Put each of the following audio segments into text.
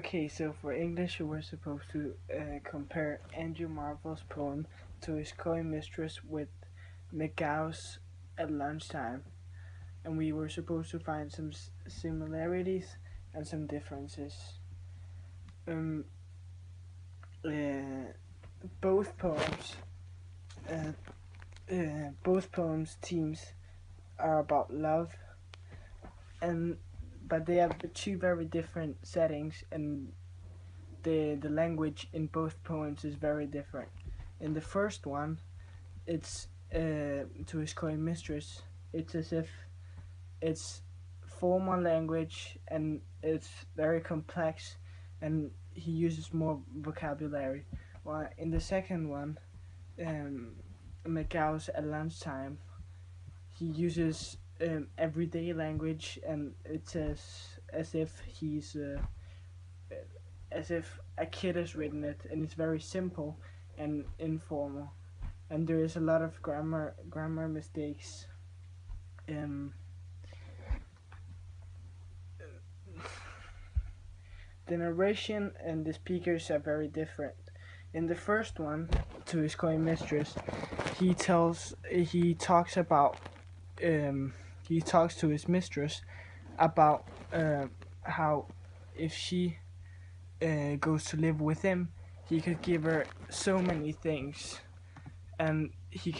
Okay, so for English, we were supposed to compare Andrew Marvel's poem to his coin mistress with McGow's at lunchtime, and we were supposed to find some similarities and some differences. Um, uh, both poems, uh, both poems' themes are about love, and but they have two very different settings, and the language in both poems is very different. In the first one, it's to his coin mistress. It's as if it's formal language and it's very complex, and he uses more vocabulary. While in the second one, McGow's at lunchtime, he uses everyday language, and it's as if he's as if a kid has written it, and it's very simple and informal, and there is a lot of grammar mistakes. Um, the narration and the speakers are very different. In the first one, to his coin mistress, he talks about he talks to his mistress about how if she goes to live with him, he could give her so many things, and he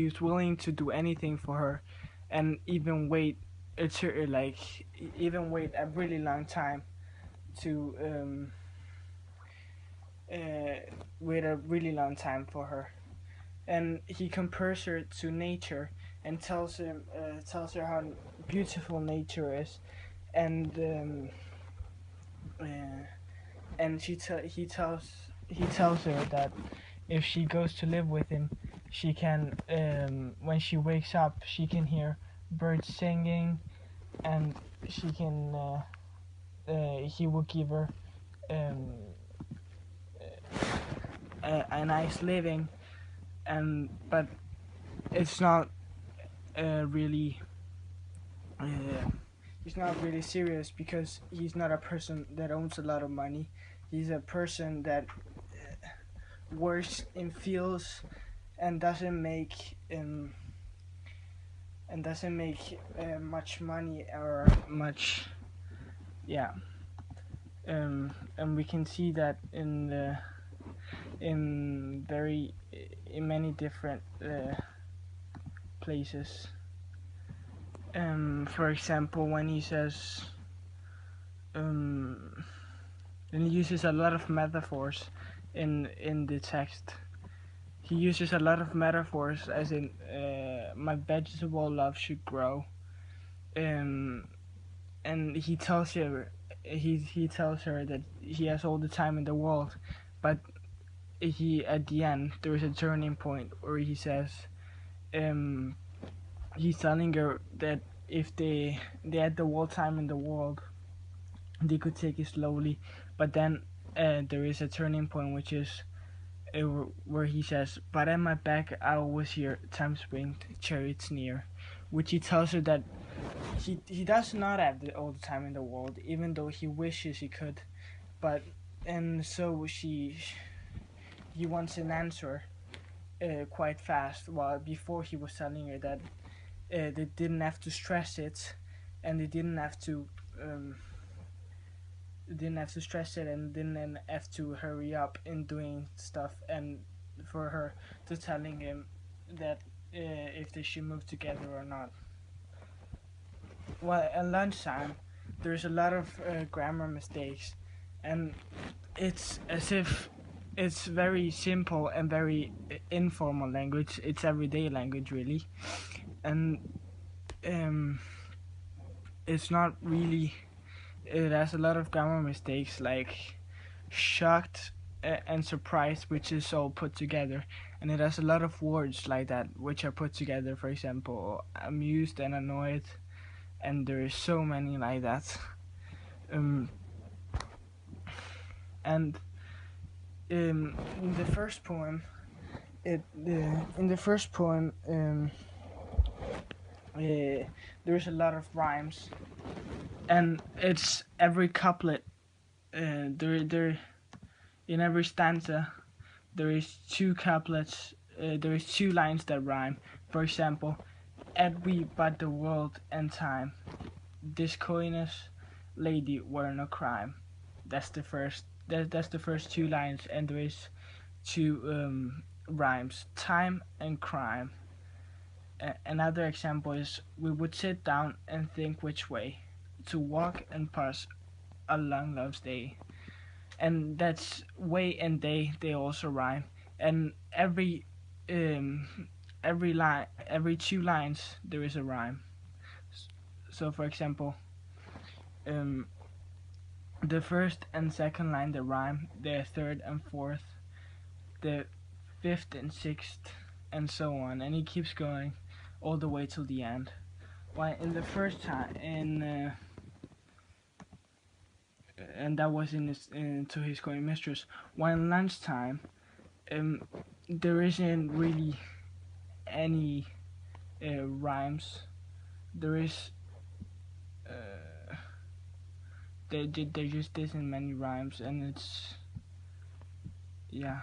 was willing to do anything for her, and even wait a really long time to wait a really long time for her, and he compares her to nature and tells her how beautiful nature is, and he tells her that if she goes to live with him, she can when she wakes up she can hear birds singing, and she can he will give her a nice living, and but it's not really he's not really serious, because he's not a person that owns a lot of money. He's a person that works in fields and doesn't make much money or much, yeah. And we can see that in many different places. For example, when he says, and he uses a lot of metaphors in the text. He uses a lot of metaphors, as in my vegetable love should grow, and he tells her that he has all the time in the world, but at the end there is a turning point where he says, he's telling her that if they had the whole time in the world, they could take it slowly, but then there is a turning point, which is where he says, but at my back I always hear time's winged chariots near, which he tells her that he does not have all the time in the world, even though he wishes he could, but and so he wants an answer quite fast, while before he was telling her that they didn't have to stress it, and they didn't have to stress it, and didn't have to hurry up in doing stuff, and for her to telling him that if they should move together or not. Well, at lunchtime there's a lot of grammar mistakes, and it's as if it's very simple and very informal language. It's everyday language, really, and it's not really. It has a lot of grammar mistakes, like shocked and surprised, which is all put together, and it has a lot of words like that which are put together. For example, amused and annoyed, and there is so many like that. And in the first poem, there's a lot of rhymes, and it's every couplet. There in every stanza there is two couplets. There is two lines that rhyme. For example, "Ed we but the world and time, this coyness, lady, were no crime." That's the first. That's the first two lines, and there is two rhymes: time and crime. Another example is, "We would sit down and think which way to walk and pass a long love's day." And that's way and day. They also rhyme, and um, every line, every two lines, there is a rhyme. So, for example, um, the first and second line they rhyme, the third and fourth, the fifth and sixth, and so on, and he keeps going all the way till the end. Why in the first time in and that was in his into his going mistress. While in lunchtime, um, there isn't really any rhymes. There is there just isn't many rhymes, and it's yeah.